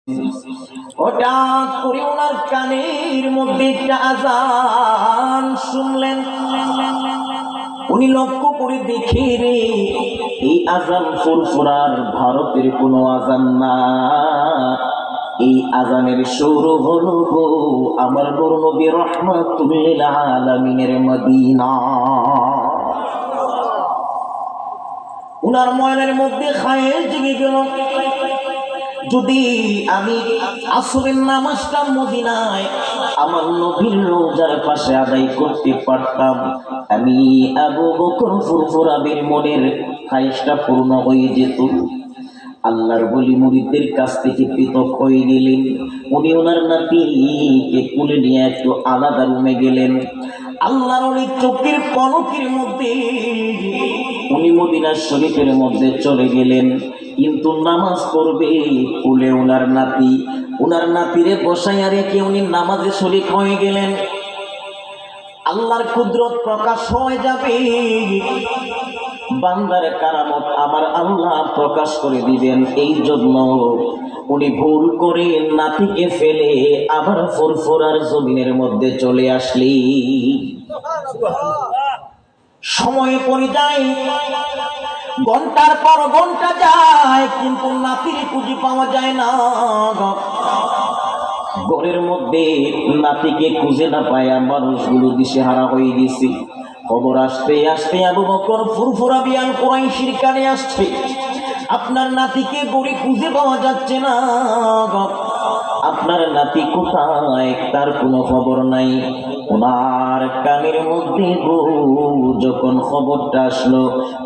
হঠাৎ করে ওনার কানের মধ্যে একটা আজান শুনলেন। উনি লক্ষ্য করে দেখে রে, এই আজান ফুরফুরার ভারতের কোনো আজান না, এই আজানের শুরু হলো গো আমার নূর নবী রাহমাতুল লিল আলামিনের মদিনা। উনার মনের মধ্যে খায়ের জেগে গেল, যদি আমি আসরের নামাজটা মদিনায় আমার নবীর রওজার পাশে আদায় করতে পারতাম, আমি আবু বকর ফুরফুরাবির মনের খায়েশটা পূর্ণ হয়ে যেত। আল্লাহর বলি মুরিদদের কাছ থেকে পৃথক হয়ে গেলেন। উনি ওনার নাতিকে কুলে নিয়ে একটু আলাদা রুমে গেলেন। আল্লাহর ওই চোখের পলকের মধ্যে উনি মদিনা শরীফের মধ্যে চলে গেলেন, কিন্তু নামাজ পড়বে কুলে ওনার নাতিরে বসাইয়া রেখে উনি নামাজে শরীক হয়ে গেলেন। আল্লাহর কুদরত প্রকাশ হয়ে যাবে, বান্দার কারামত আমার আল্লাহ প্রকাশ করে দিবেন। এই জন্য উনি ভুল করে নাতিকে ফেলে আবার ফুরফুরার জমিনের মধ্যে চলে আসলি। সময় পড়ে যায়, ঘন্টার পর ঘন্টা যায়, কিন্তু নাতির খুঁজে পাওয়া যায় না। ঘরের মধ্যে নাতিকে খুঁজে না পায়া মানুষগুলো দিশেহারা হয়ে গেছে। খবর আসতে আসতে আবু বকর ফুরফুরাবি আল কুরাইশির কানে আসছে, আপনার নাতিকে গড়ি খুঁজে পাওয়া যাচ্ছে না, আপনার নাতি কোথায় তার কোনো খবর নাই। ওনার কানের মধ্যে গো যখন খবরটা আসলো,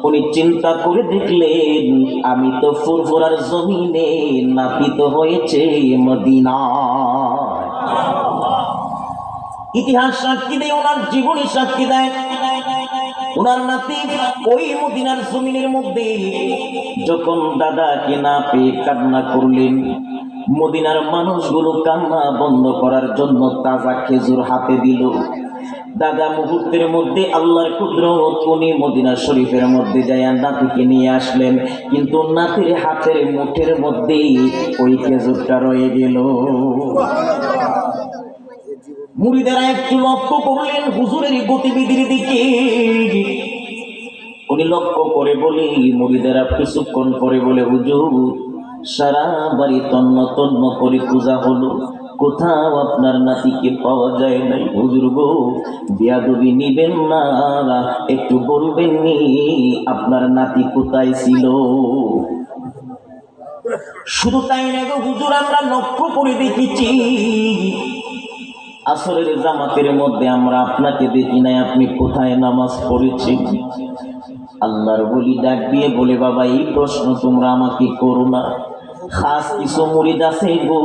উনি চিন্তা করে দেখলেন আমি তো ফুরফুরার জমিনে, নাতি তো হয়েছে মদিনা। ইতিহাস সাক্ষী দেয়, ওনার জীবনী সাক্ষী দেয়, ওনার নাতি ওই মদিনার জমিনের মধ্যে যখন দাদাকে না পেয়ে কান্না করলেন, মদিনার মানুষগুলো কান্না বন্ধ করার জন্য তাজা খেজুর হাতে দিল। দাদা মুহূর্তের মধ্যে আল্লাহর কুদরত উনি মদিনা শরীফের মধ্যে যায় নাতিকে নিয়ে আসলেন, কিন্তু নাতির হাতের মুঠের মধ্যে ওই খেজুরটা রয়ে গেল। মুরিদেরা একটু লক্ষ্য করলেন হুজুরের গতিবিধির দিকে। উনি লক্ষ্য করে বলে, মুরিদেরা কিছুক্ষণ পরে বলে, হুজুর সারা বাড়ি তন্ন তন্ন করে পূজা হলো, কোথাও আপনার নাতিকে পাওয়া যায় নাই। হুজুর গো, বিয়াদবি নিবেন না, একটু বলবেন নি আপনার নাতি কোথায় ছিল? শুধু তাই না গো হুজুর, আমরা লক্ষ্য করে দেখেছি আসরের জামাতের মধ্যে আমরা আপনাকে দেখি নাই, আপনি কোথায় নামাজ পড়েছেন? আল্লাহর বলি ডাক দিয়ে বলে, বাবা এই প্রশ্ন তোমরা আমাকে করো না, খাস কিছু মুরিদ আছে গো,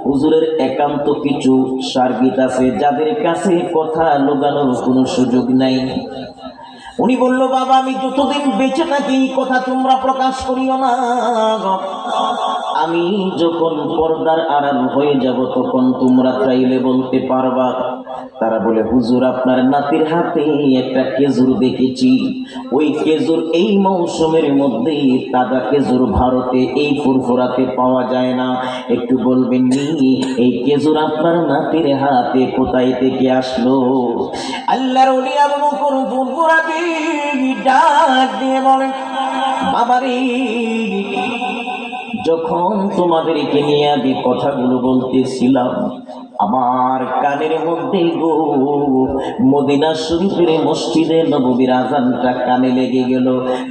হুজুরের একান্ত কিছু সার্গিত আছে যাদের কাছে কথা লুকানোর কোনো সুযোগ নাই। উনি বলল, বাবা আমি যতদিন বেঁচে থাকি কথা তোমরা প্রকাশ করিও না, আমি যখন পর্দার আড়াল হয়ে যাব তখন তোমরা চাইলে বলতে পারবা। তারা বলে, হুজুর আপনার নাতির হাতে একটা খেজুর দেখেছি, ওই খেজুর এই মৌসুমের মধ্যে, তাজা খেজুর ভারতে এই ফুরফুরাতে পাওয়া যায় না, একটু বলবেন নি এই খেজুর আপনার নাতির হাতে কোথায় থেকে আসলো? আল্লাহর ওলি আবু বকর ফুরফুরাবি ডাক দিয়ে বলেন, বাবারে যখন তোমাদেরকে নিয়ে আমি কথাগুলো বলতেছিলাম, আমার কানের মধ্যে গো মদিনা শরীফের মসজিদে নববীর আজানটা কানে লেগে গেল।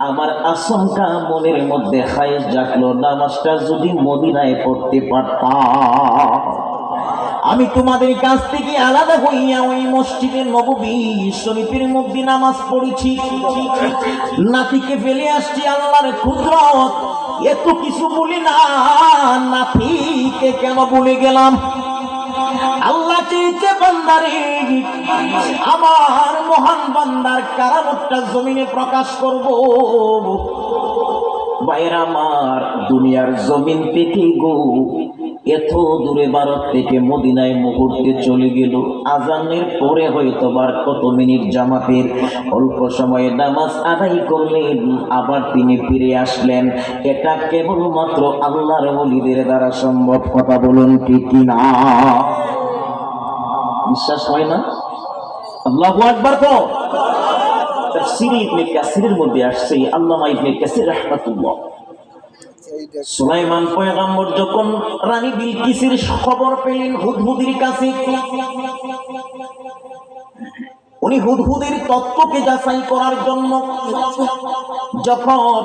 আমার আশঙ্কা মনের মধ্যে খায়েশ জাগলো, নামাজটা যদি মদিনায় পড়তে পারতাম, আমি তোমাদের কাছ থেকে আলাদা হইয়া ওই মসজিদে নববী শরীফের মধ্যে নামাজ পড়েছি, নাতিকে ফেলে আসছি। আল্লাহর কুদরত, এত কিছু বলি না, নাতিকে কেন বলে গেলাম? আল্লাহ চেয়েছে বান্দারে, আমার মহান বান্দার কারামতটা জমিনে প্রকাশ করব। ভাইরা আমার, দুনিয়ার জমিন থেকে গো এত দূরে ভারত থেকে মদিনায় মুহূর্তে চলে গেল। আজানের পরে হয়তো বার কত মিনিট জামাতের অল্প সময়ে নামাজ আদায় করলেন, আবার তিনি ফিরে আসলেন। এটা কেবলমাত্র আল্লাহর ওলিদের দ্বারা সম্ভব। কথা বলুন ঠিক কিনা? বিশ্বাস হয় না? আল্লাহু আকবার। তো তাফসীর ইবনে কাসিরের মধ্যে আসছে, আল্লামা ইবনে কাসির রাহমাতুল্লাহ, সুলাইমান পয়গম্বর যখন রানী বিলকিসের খবর পেলেন হুদহুদের কাছে, উনি হুদহুদের তত্ত্বকে যাচাই করার জন্য যখন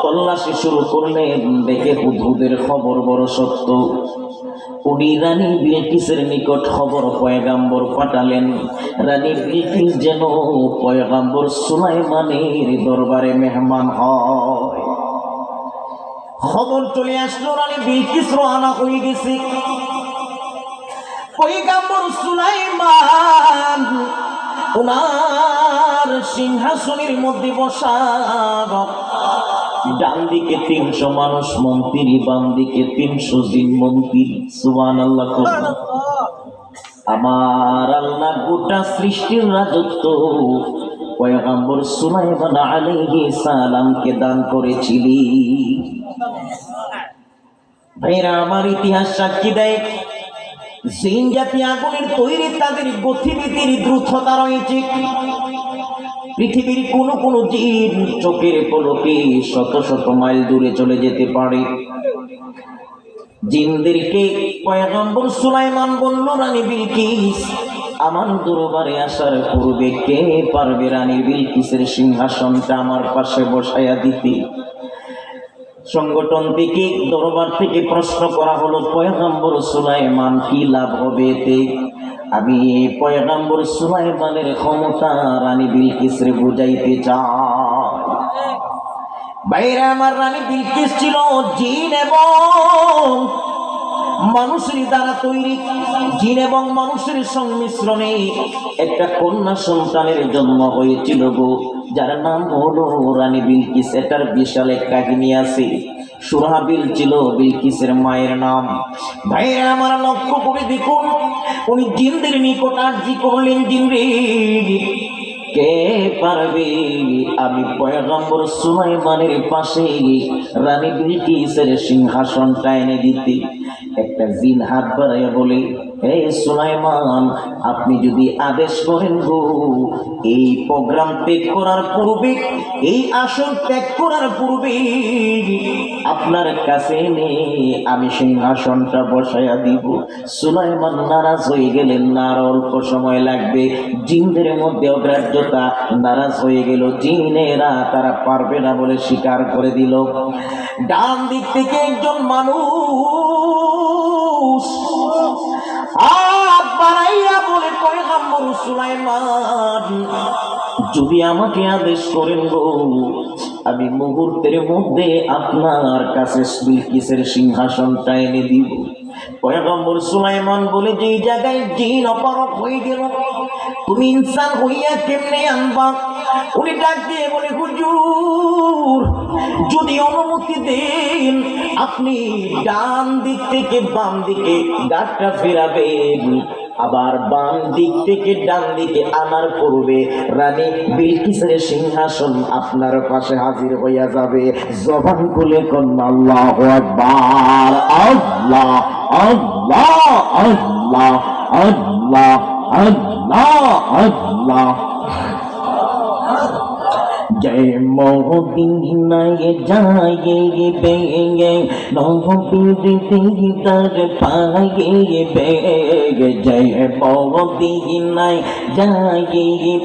তল্লাশি শুরু করলেন, দেখে হুদহুদের খবর বড় সত্য। উনি রানী বিলকিসের নিকট খবর পয়গম্বর পাঠালেন, রানী বিলকিস যেন পয়গম্বর সুলাইমানের দরবারে মেহমান হয়। খবর চলে আসলো রানী বিলকিস রওনা হয়ে গেছে। পয়গম্বর সুলাইমান ওনার সিংহাসনের মধ্যে বসা, ডান দিকে 300 মানুষ মন্ত্রী, বাম দিকে 300 জিন মন্ত্রী। সুবহানাল্লাহ। আমার আল্লাহ গোটা সৃষ্টির রাজত্ব পয়গম্বর সুলাইমান আলাইহিস সালামকে দান করেছিলেন। ভাইরা আমার, ইতিহাস সাক্ষী দেয় জিন জাতি আগুনের তৈরি, তাদের গতিবিধির দ্রুততা রয়েছে। পৃথিবীর কোন কোন জিন চোখের পলকে শত শত মাইল দূরে চলে যেতে পারে। জিনদেরকে পয়গম্বর সুলাইমান বলল, রানী বিলকিস আমার দরবারে আসার পূর্বে কে পারবে রানী বিলকিসের সিংহাসনটা আমার পাশে বসাইয়া দিতে? সংগঠন থেকে, দরবার থেকে প্রশ্ন করা হলো, পয়গম্বর সুলাইমান কি লাভ হবে এতে? আমি পয়গম্বর সুলাইমানের ক্ষমতা রানী বিলকিসের বুঝাইতে চাই। বাইরে আমার রানী বিলকিস ছিল জিন এবং মানুষের দ্বারা তৈরি। জিন এবং মানুষের সংমিশ্রণে একটা কন্যা সন্তানের জন্ম হয়েছিল গো, যার নাম হলো রানী বিলকিস। এটার বিশাল এক কাহিনী আছে। সুরাবিল ছিল বিলকিসের মায়ের নাম। ভাইরা আমার, লক্ষ্য করে দেখুন, উনি জিনদের নিকট আরজি করলেন, জিন রে কে পারবে আমি পয়গম্বর সুলাইমানের পাশে রানী বিলকিসের সিংহাসনটা এনে দিতে? একটা জিন হাত বাড়াইয়া বলে, হে সুলাইমান, আপনি যদি আদেশ করেন গো, এই প্রোগ্রাম ত্যাগ করার পূর্বে, এই আসন ত্যাগ করার পূর্বে আপনার কাছে এনে আমি সিংহাসনটা বসাইয়া দিব। সুলাইমান নারাজ হয়ে গেলেন, না আর অল্প সময় লাগবে। জিনদের মধ্যে অগ্রাহ্যতা, নারাজ হয়ে গেল। জিনেরা তারা পারবে না বলে স্বীকার করে দিল। ডান দিক থেকে একজন মানুষ হাত বাড়াইয়া বলে, পয়গম্বর সুলাইমান যদি আমাকে আদেশ করেন গো, আমি মুহূর্তের মধ্যে আপনার কাছে বিলকিসের সিংহাসনটা এনে দিব। পয়গম্বর সুলাইমান বলে, যে জায়গায় জিন অপারক হয়ে গেল, তুমি ইনসান হইয়া কেমনে আনবা? উনি ডাক দিয়ে বলে, হুজুর যদি অনুমতি দেন, আপনি ডান দিক থেকে বাম দিকে গাড়টা ফেরাবেন, আবার বাম দিক থেকে ডান দিকে আনার পূর্বে রানী বিলকিসের সিংহাসন আপনার পাশে হাজির হইয়া যাবে। জবান খুলে কোন আল্লাহু আকবার। আল্লাহ আল্লাহ আল্লাহ আল্লাহ আল্লাহ আল্লাহ। জয় মদিনায় যাইবে নবীর দিদার পাইবে, জয় মদিনায় যাইবে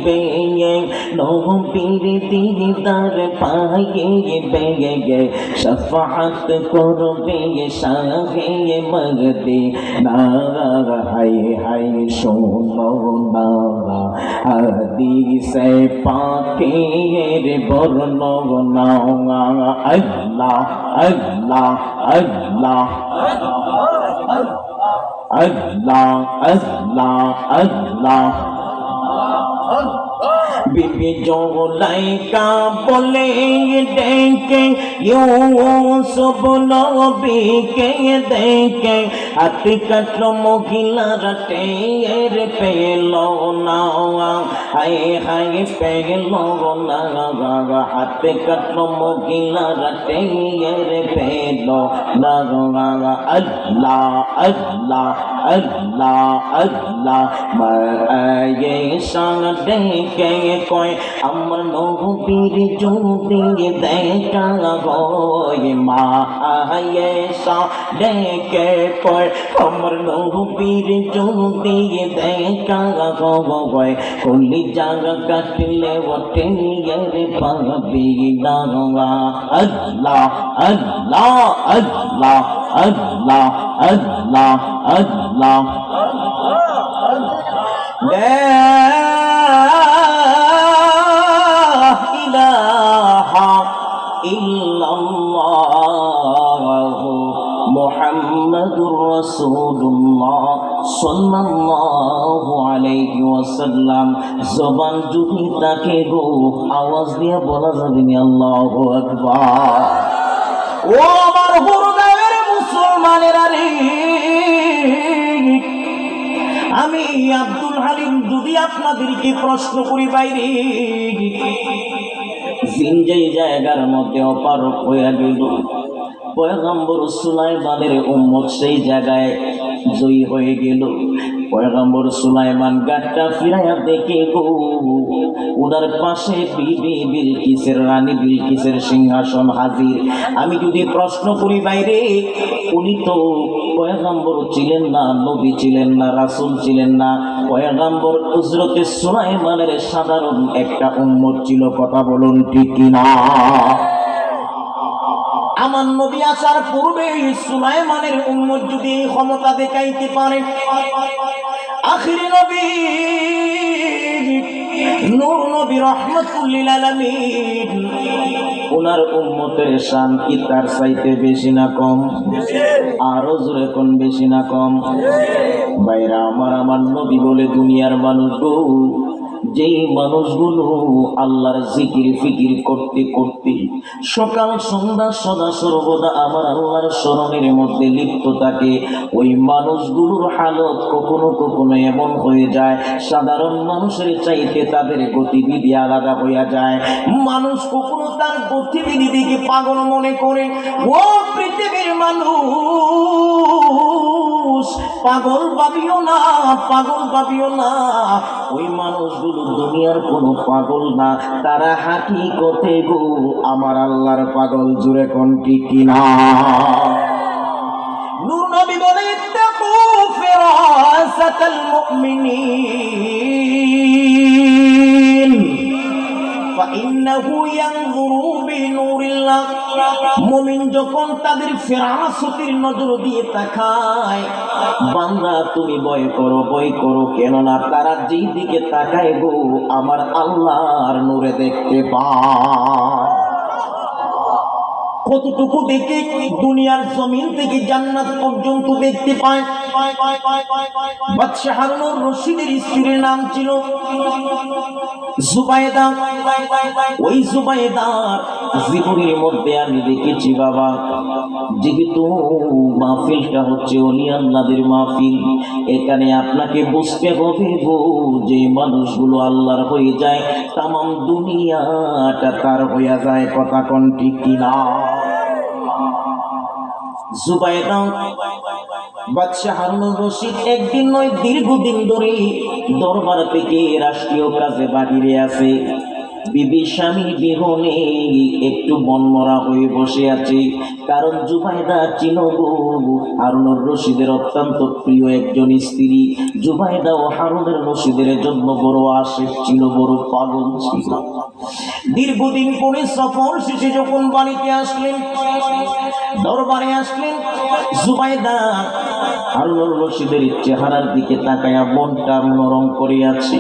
নবীর দিদার পাইবে, শাফাআত করবে শাহে মদিনা। হাই হাই শোনো না হাদিসে পাকের বর্ণনা। আল্লাহ আল্লাহ আল্লাহ আল্লাহ আল্লাহ আল্লাহ। বিবি জুলাইখা বলে ডেকে ইউসুফ নবীকে দেখে হাত কাটলো মহিলারা টের পেল না, হায় হায় পেল না, হাত কাটলো মহিলারা টের পেল না। আল্লাহ আল্লাহ আল্লাহ আল্লাহ মায়ে সাথে কে কয় আমার নবীর যদি দেখা হয়, মা আয়ে সাথে কে কয় আমার নবীর যদি দেখা হয়, কলি জাগা কাটলে ওঠে রে পাবি না। আল্লাহ আল্লাহ আল্লাহ আল্লাহ আল্লাহ আল্লাহ লা ইলাহা ইল্লাল্লাহ মুহাম্মাদুর রাসূলুল্লাহ সাল্লাল্লাহু আলাইহি ওয়াসাল্লাম। জবান যদি তাকে গো আওয়াজ দিয়ে বলা যাবে না আল্লাহু আকবার। ও আমার হৃদয়ের মুসলমানেরা রে, আমি আব্দুল হালিম যদি আপনাদেরকে প্রশ্ন করি বাইরে, জিন যেই জায়গার মধ্যে অপারক হয়ে গেল, পয়গম্বর সুলাইমানের উম্মত সেই জায়গায় জয়ী হয়ে গেল। পয়গম্বর সুলাইমান গাটটা ফিরাইয়া দেখে গো উনার পাশে বিবি বিলকিসের, রানী বিলকিসের সিংহাসন হাজির। আমি যদি প্রশ্ন করি বাইরে, উনি তো পয়গম্বর ছিলেন না, নবী ছিলেন না, রাসূল ছিলেন না, পয়গম্বর হযরতে সুলাইমানের সাধারণ একটা উম্মত ছিল। কথা বলুন ঠিক কিনা? আমার নবী আসার পূর্বে সুলাইমানের উম্মত যদি ক্ষমতা দেখাইতে পারে, আখিরি নবী নূর নবী রাহমাতুল লিল আলামিন, ওনার উম্মতের শান কি তার চাইতে বেশি না কম? আরো জোরে কোন বেশি না কম? ভাইরা আমার, আমার নবী বলে দুনিয়ার মানুষ গো, যেই মানুষগুলো আল্লাহর জিকির ফিকির করতে করতে সকাল সন্ধ্যা সদা সর্বদা আমার আল্লাহর স্মরণের মধ্যে লিপ্ত থাকে, ওই মানুষগুলোর হালত কখনো কখনো এমন হয়ে যায় সাধারণ মানুষের চাইতে তাদের গতিবিধি আলাদা হইয়া যায়। মানুষ কখনো তার গতিবিধি দিকে পাগল মনে করে। ও পৃথিবীর মানুষ, পাগল ভাবিও না, পাগল ভাবিও না। ওই মানুষগুলো দুনিয়ার কোনো পাগল না, তারা হাকিকতে গো আমার আল্লাহর পাগল। জুড়ে কোন ঠিক কিনা? নূর নবী বলে ইত্তাকু ফিরাসাতাল মুমিনিন ফাইন্নাহু ইয়ানজুরু বিনূরিল্লাহ। মুমিন যখন তাদের ফিরাসতের নজর দিয়ে তাকায়, বান্দা তুমি ভয় করো, ভয় করো, কেননা তারা যেই দিকে তাকায় গো আমার আল্লাহর নূরে দেখতে পায়। কতটুকু দেখে? দুনিয়ার জমিন থেকে জান্নাত পর্যন্ত দেখতে পায়। বাদশাহ হারুনুর রশিদের স্ত্রীর নাম ছিল জুবাইদা। ওই জুবাইদার জীবনের মধ্যে আমি দেখেছি বাবা, যেহেতু মাহফিলটা হচ্ছে ওলি আল্লাহদের মাহফিল, এখানে আপনাকে বুঝতে হবে গো যে মানুষগুলো আল্লাহর হয়ে যায়, তামাম দুনিয়াটা তার হইয়া যায়। কথা কোন ঠিক কিনা? জুবাইদা বাদশাহ হারুনুর রশিদ একদিন নয় দীর্ঘদিন ধরে দরবার থেকে রাষ্ট্রীয় কাজে বাহিরে আছে। বিবি স্বামী বিহনে একটু মনমরা হয়ে বসে আছে, কারণ জুবাইদা ছিল গো হারুনুর রশিদের অত্যন্ত প্রিয় একজন স্ত্রী। জুবাইদা ও হারুনুর রশিদের জন্য বড় আশিক ছিল, বড় পাগল ছিল। দীর্ঘদিন পরে সফর শেষে যখন বাড়িতে আসলেন, দরবারে আসলেন, জুবাইদা হারুনুর রশিদের চেহারার দিকে তাকায়া মনটা নরম করে আছে।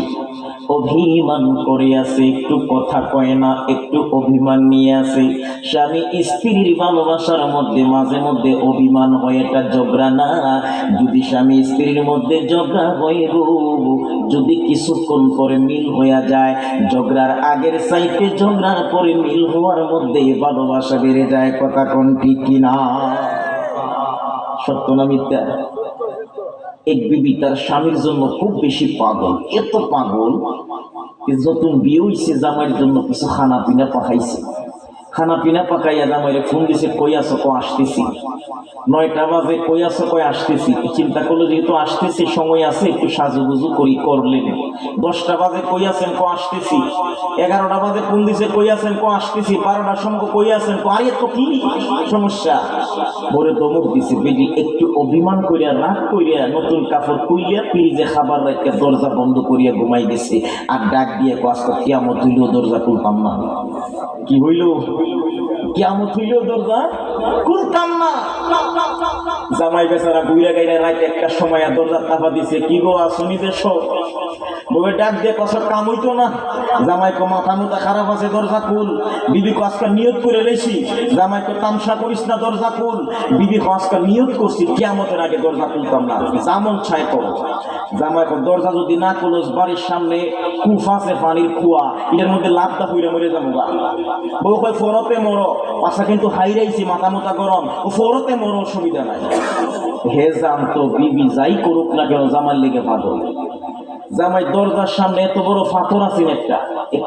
অভিমান করে আছে, একটু কথা কয় না, একটু অভিমান নিয়ে আছে। স্বামী স্ত্রীর ভালোবাসার মধ্যে মাঝে মধ্যে অভিমান হয়, এটা ঝগড়া না। যদি স্বামী স্ত্রীর মধ্যে ঝগড়া হয় গো, যদি কিছুক্ষণ পরে মিল হইয়া যায়, ঝগড়ার আগের চাইতে ঝগড়ার পরে মিল হওয়ার মধ্যে ভালোবাসা বেড়ে যায়। কথা কোন ঠিক কিনা? সত্য না মিথ্যা? এক বিবি তার স্বামীর জন্য খুব বেশি পাগল, এত পাগল যখন বিয়ে হইছে জামাইয়ের জন্য কিছু খানা পিনা পাকাইছে। খানা পিনা পাকাইয়া জামাইরে ফোন দিছে, কই আছো? কো আসতেছি। 9টা বাজে, কই আছো? কই আসতেছি। চিন্তা করলো যেহেতু আসতেছি সময় আছে, একটু সাজুগুজু করি, করলেন। 10টা বাজে, কই আছেন? কো আসতেছি। 11টা বাজে ফোন দিছে, কই আছেন? কো আসতেছি। 12টার সময় কই আছেন? কো আরে তো কি সমস্যা? বলে দমক দিছে। বেজি একটু অভিমান করিয়া রাগ করিয়া নতুন কাপড় খুইলিয়া ফ্রিজে খাবার রাখিয়া দরজা বন্ধ করিয়া ঘুমাই গেছে। আর ডাক দিয়ে কো আজকে কিয়ামত হইলেও দরজা খুলতাম না। কি হইল? কিয়ামত হইলেও দরজা খুলতাম না। জামাই বেচারা ঘুরে গাইরা রাত 1টার সময় দরজা চাপা দিছে। কি গো আসনি দেশ? বলে ডাক দিয়ে কসর কাম হইতো না। জামাই কো মাথা মুথা খারাপ আছে, দরজা খুল। বিবি কো আজকে নিয়ত করে লেছি। জামাই কো তামসা করিস না, দরজা খুল। বিবি কো আজকে নিয়ত করছি কিয়ামতের আগে দরজা খুলতাম না, যেমন ছাই করো। জামাই কো দরজা যদি না খুলোস বাড়ির সামনে কূপ আছে, পানির কুয়া, এটার মধ্যে লাভটা হইরা মরে যাবো। বউ কয় ফরতে মরো, পাশা কিন্তু হাইরাইছি, মাথা মোটা গরম, ও ফরতে মরো, অসুবিধা নাই। হে জানতো বিবি যাই করুক না কেন জামাই লেগে পাগল। জামাই দরজার সামনে এত বড় পাথর আছে একটা,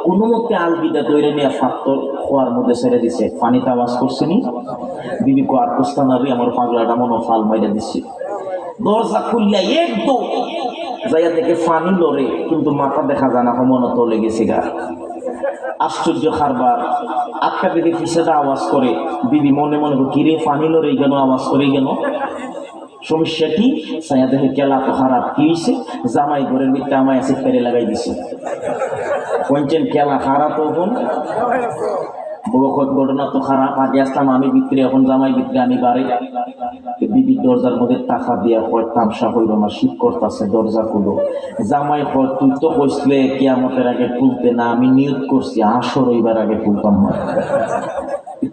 কোনো মতে আলবিদা তৈরি নিয়ে পাথর খোয়ার মধ্যে ছেড়ে দিছে। পানিতে আওয়াজ করছে নি। বিবি কো আর কোস্তানারি, আমার পাগলাটা মনে ফাল মাইরা দিচ্ছে। দরজা খুললে একদম যাইয়া থেকে পানি লড়ে, কিন্তু মাথা দেখা যায় না, মনে তলে গেছে গা। আশ্চর্য খারবার। আটকা দেখে ফিসেটা আওয়াজ করে। বিবি মনে মনে কিরে পানি লড়ে কেন, আওয়াজ করে কেন, সমস্যা কি? ছায়া দেখে কেলা তো খারাপ। কি হয়েছে? জামাই ঘরের ভিতরে আমায় আছে ফেরে লাগাই দিছে। কইছেন কেলা খারাপ? তখন ঘটনা তো খারাপ। আগে আসতাম আমি ভিতরে, এখন জামাই ভিতরে আমি বাড়ি। বিবি দরজার মধ্যে টাকা দিয়া হয় তামসা হইল না, শীত করতেছে, দরজা খুলো। জামাই হয় তুই তো কইসলে কিয়ামতের আগে খুলতে না, আমি নিয়ত করছি আসর হইবার আগে খুলতাম না।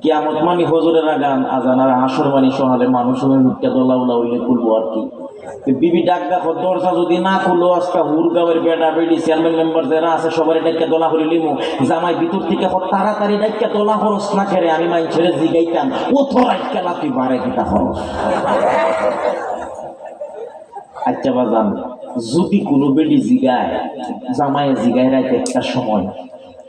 কিয়ামত মানে হজরের আগান আজান, আর আসর মানে সহালে মানুষের মুখটা দোলা উলা হইলে খুলবো আর কি। বিবি ডাক দেখো, দরজা যদি না খুলো আজকে হুরগাঁওয়ের বেটা বেডি চেয়ারম্যান মেম্বার যারা আছে সবাই ডাক্কা দোলা করে লিমু। জামাই ভিতর থেকে তাড়াতাড়ি ডাক্কা দোলা খরচ না খেরে আমি মাই ছেড়ে জিগাইতাম, ও তোরাই খেলা তুই বারে কিতা খরচ। আচ্ছা বাজান, যদি কোনো বেডি জিগায়, জামাই জিগায় রাইতে একটা সময়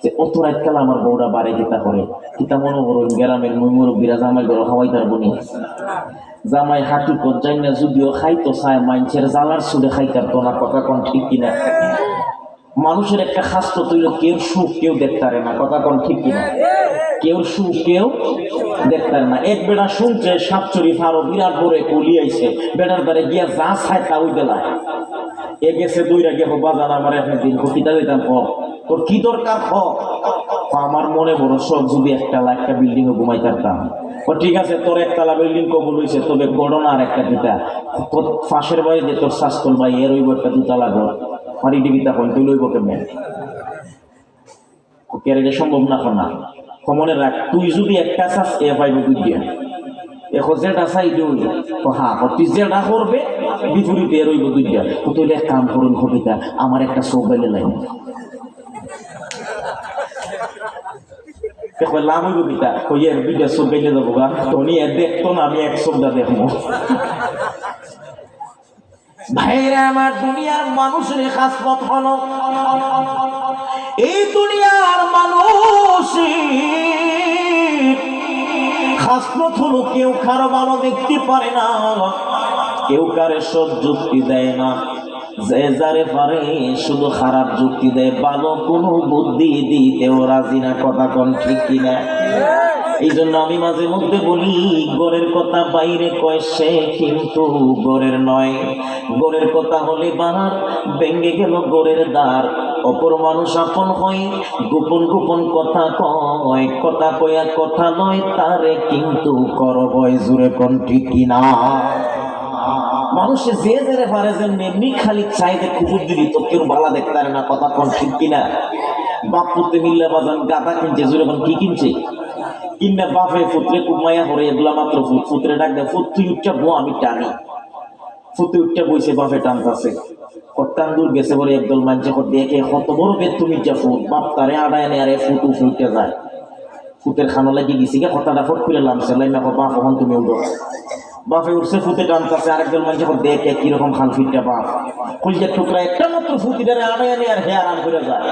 যে অত রাত কাল আমার বউরা বাড়ি কিতা করে, কিতা মনে করো গ্রামের মুরব্বীরা জামাই ঘর খাওয়াই তার বনি। জামাই হাঁটু যাই না, যদিও খাইতো চায় মাইনছের জ্বালার সুদে খাইতার তো না। কথা কোন ঠিক কিনা? মানুষের একটা খাস্ত তৈল, কেউ সুখ কেউ দেখতারে না। কথা কোন ঠিক কিনা? কেউ সুখ কেউ দেখতারে না। এক বেড়া শুনছে সাতচুরি ফারো বিরাট বড় কলি আইছে, বেড়ার দ্বারে গিয়া যা ছায় তা ওই বেলা এ গেছে দইরা গিয়ে বাজান আমার একদিন কিতা দিতাম, তোর কি দরকার? আমার মনে বড় শখ যদি একটা বিল্ডিং এ ঘুমাই পারতাম। ও ঠিক আছে, তোর একতলা বিল্ডিং কবুল হয়েছে, তবে গড়না আর একটা দিতা। তোর পাশের বাড়ি যে তোর শাস্তল ভাই এর ওইব একটা দুতলা ঘর, পারি ডিবিতা কোন তুই লইব কেমন? এটা সম্ভব না। না মনে রাখ, তুই যদি একটা চাস এ পাইব তুই দিয়া। এখন যেটা চাই দিই হ্যাঁ, তুই যেটা করবে বিপরীতে এর ওইব তুই দিয়া। তুই এক কাম করুন কবিতা, আমার একটা চোখ বেলে লাইন লাভ হইব কিতা, কই এর দুইটা চোখ বেলে যাবো গা, তনি এর দেখতো না, আমি এক চোখটা দেখবো। ভাইরা আমার, দুনিয়ার মানুষের খাসলত হলো, এই দুনিয়ার মানুষ খাসলত হলো কেউ কারো ভালো দেখতে পারে না, কেউ কারে সব যুক্তি দেয় না, যে যারে পারে শুধু খারাপ যুক্তি দেয়, ভালো কোনো বুদ্ধি দিতেও রাজি না। কথা কোন ঠিক কিনা? এই জন্য আমি মাঝে মধ্যে বলি, গড়ের কথা বাইরে কয় সে কিন্তু গড়ের নয়। গড়ের কথা হলে বাহার ভেঙ্গে গেল গড়ের দ্বার, অপর মানুষ আপন হয়, গোপন গোপন কথা কয়, কথা কয়া কথা নয় তারে কিন্তু করবয় জুড়ে কোন ঠিক কিনা? মানুষ মানুষে যে জেরে পারে যে এমনি খালি চাইতে কুকুর দিলি তো কেউ বালা দেখতে পারে না, কথা কোন ঠিক কিনা? বাপ পুত্রে মিল্লা বাজান গাদা কিনছে, জোরে কোন কি কিনছে? কিনা বাপে পুত্রে কুমাইয়া হরে এগুলা মাত্র পুত্রে ডাক দেয়, পুত্রি উঠটা বো আমি টানি। পুত্রে উঠটা বইছে, বাপে টানতাছে, কত্তান দূর গেছে বলে একদল মানছে দেখে কত বড় বেদ তুমি যা ফুট বাপ তারে আড়ায় নেয়, আরে ফুটু ফুটে যায়। ফুটের খানো লাগি গেছি গে, কথাটা ফট খুলে লামছে লাইনা বাপ কখন তুমি উঠো। বাপে উঠছে, ফুটে টানতেছে, আরেকজন মানুষ যখন দেখে কিরকম খাল ফিটটা বাপ কলজার টুকরা একটা মাত্র ফুটিটারে আড়াই আনে আর হে আরাম করে যায়।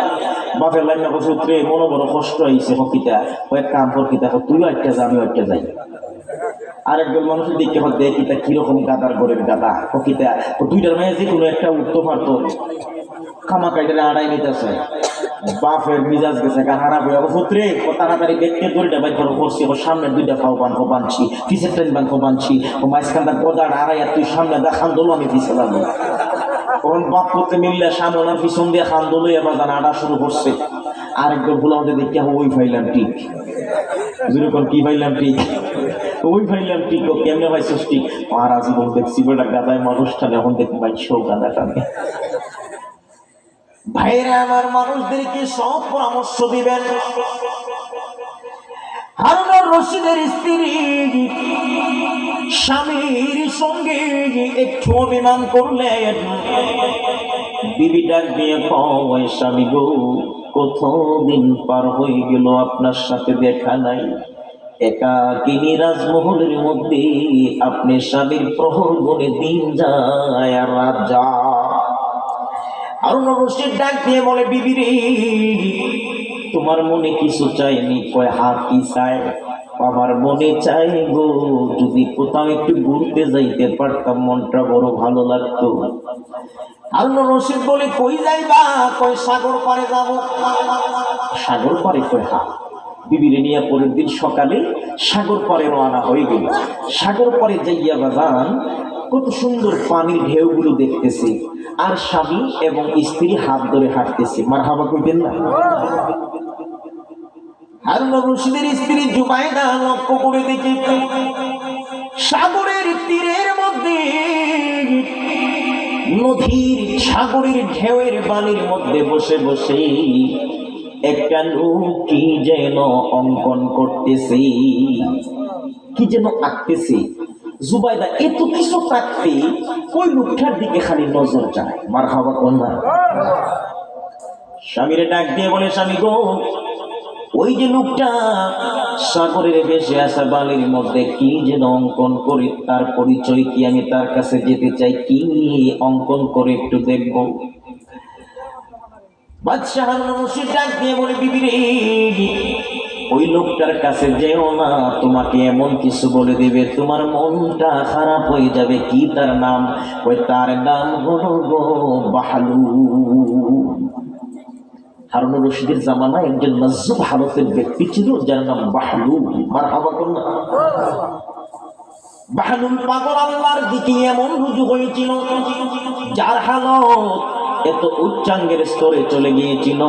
বাপের লাইনা সূত্রে মনে বড় কষ্ট হয়েছে হকিটা, কয়েক কাম কর কিতা তুইও একটা যা আমিও একটা যাই। আরেকজন মানুষের দিকে দেখি তা কিরকম গাদার গরের গাদা হকিতা, দুইটার মেয়ে যে কোনো একটা উঠতে পারতো, খামা কাইটারে আড়াই নিতেছে। বাপের মিজাজ গেছে হারা বই পুত্রে তাড়াতাড়ি দেখতে দড়িটা বাইর করে করছি, ওর সামনে দুইটা খাও বানকো বানছি, পিছের টাইম বানকো বানছি, ও মাঝখানটা পদার আড়াই আর তুই সামনে দা খান দোলো আমি পিছিয়ে লাগবো। তখন বাপ করতে মিললে সামনে ওনার পিছন দিয়ে খান দোলো এবার যেন আড়া শুরু করছে। আরেকজন ভুলা আমাদের দেখতে ওই ফাইলাম ঠিক, যেরকম কি ফাইলাম ঠিক, ওই ফাইলাম ঠিক, ও কেমনে পাইছিস ঠিক? আর জীবন দেখছি বেটা গাদায় মানুষ টানে, এখন দেখি বাইশও গাদা টানে। ভাইরা আমার, মানুষদেরকে সব পরামর্শ দিবেন। হারুন রশিদের স্ত্রী স্বামীর সঙ্গে একটু অভিমান করলেন। বিবি ডাক দিয়ে কয়, স্বামী গো কতদিন পার হয়ে গেল আপনার সাথে দেখা নাই, একাকিনী রাজমহলের মধ্যে আপনি স্বামীর প্রহর গুণে দিন যায় আর রাত যায়। হারুন রশিদ ডাক দিয়ে বলে, বিবি রে তোমার মনে কিছু চাইনি? কয় হাত কি চাই? আমার মনে চাই গো যদি কোথাও একটু ঘুরতে যাইতে পারতাম মনটা বড় ভালো লাগতো। হারুন রশিদ বলে, কই যাইবা? কয় সাগর পারে যাব। সাগর পারে? কয় হা। বিবিরে নিয়ে পরের দিন সকালে সাগর পারে রওনা হয়ে গেল। সাগর পারে যাইয়া বাজান কত সুন্দর পানির ঢেউগুলো দেখতেছে, আর স্বামী এবং স্ত্রী হাত ধরে হাঁটতেছে। মারহাবা কইতেন না? হারুন রশিদের স্ত্রী জুবাইদা লক্ষ্য করে দেখে সাগরের তীরের মধ্যে নদীর সাগরের ঢেউয়ের বালির মধ্যে বসে বসে একটা লোক কি যেন অঙ্কন করতেছে, কি যেন আঁকতেছে। জুবাইদা এত কিছু থাকতে ওই লোকটার দিকে খালি নজর যায়। মারহাবা কন্যা। স্বামীরে ডাক দিয়ে বলে, স্বামী গো ওই যে লোকটা সাগরের ভেসে আসা বালির মধ্যে কি যেন অঙ্কন করে, তার পরিচয় কি? আমি তার কাছে যেতে চাই, কি অঙ্কন করে একটু দেখবো। বাদশাহ হারুন রশিদ ডাক দিয়ে বলে, বিবি রে ওই লোকটার কাছে যেও না, তোমাকে এমন কিছু বলে দিবে তোমার মনটা খারাপ হয়ে যাবে। কি তার নাম? ওই তার নাম হলো গো বাহলু। হারুন রশিদের জামানায় একজন মাজুব হালতের ব্যক্তি ছিল যার নাম বাহলু। মারহাবা কন্যা। বাহলুল পাগল আল্লাহর দিকে এমন রুজু হয়েছিল যার হালত এত উচ্চাঙ্গের স্তরে চলে গিয়েছিল,